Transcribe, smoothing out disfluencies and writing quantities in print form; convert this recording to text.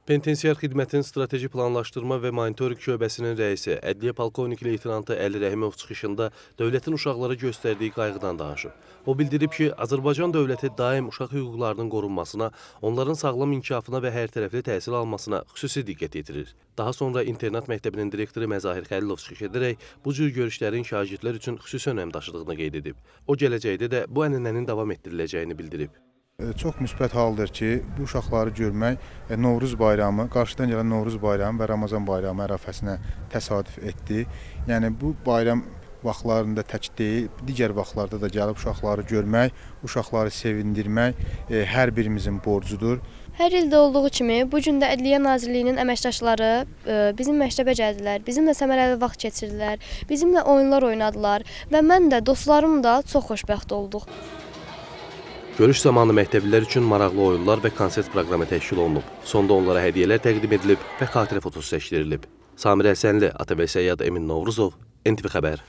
Penitensiar Xidmətin Strateji Planlaşdırma və Monitorinq Şöbəsinin rəisi, Ədliyyə Polkovnik Leytenantı Əli Rəhimov çıxışında dövlətin uşaqlara göstərdiyi qayğıdan danışıb. O bildirib ki, Azərbaycan dövləti daim uşaq hüquqlarının qorunmasına, onların sağlam inkişafına və hərtərəfli təhsil almasına xüsusi diqqət yetirir. Daha sonra internat məktəbinin direktoru Məzahir Xəlilov çıxış edərək bu cür görüşlərin şagirdlər üçün xüsusi önəm daşıdığını qeyd edib. O gələcəkdə də bu ənənənin davam etdiriləcəyini bildirib. Çox müsbət haldır ki, bu uşaqları görmək Novruz bayramı, qarşıdan gələn Novruz bayramı və Ramazan bayramı ərəfəsinə təsadüf etdi. Yəni bu bayram vaxtlarında tək deyil, digər vaxtlarda da gəlib uşaqları görmək, uşaqları sevindirmək hər birimizin borcudur. Hər ildə olduğu kimi, bu gün də Ədliyyə Nazirliyinin əməkdaşları bizim məktəbə gəldilər, bizimlə səmərəli vaxt keçirdilər, bizimlə oyunlar oynadılar və mən də, dostlarım da çox xoşbəxt olduq. Görüş zamanı məktəblilər üçün maraqlı oyunlar və konsert proqramı təşkil olunub. Sonda onlara hədiyyələr təqdim edilib və xatirə fotosu çəkdirilib. Samir Əlsənli, Atabey Səyyad, Emin Novruzov, NTV Xəbər.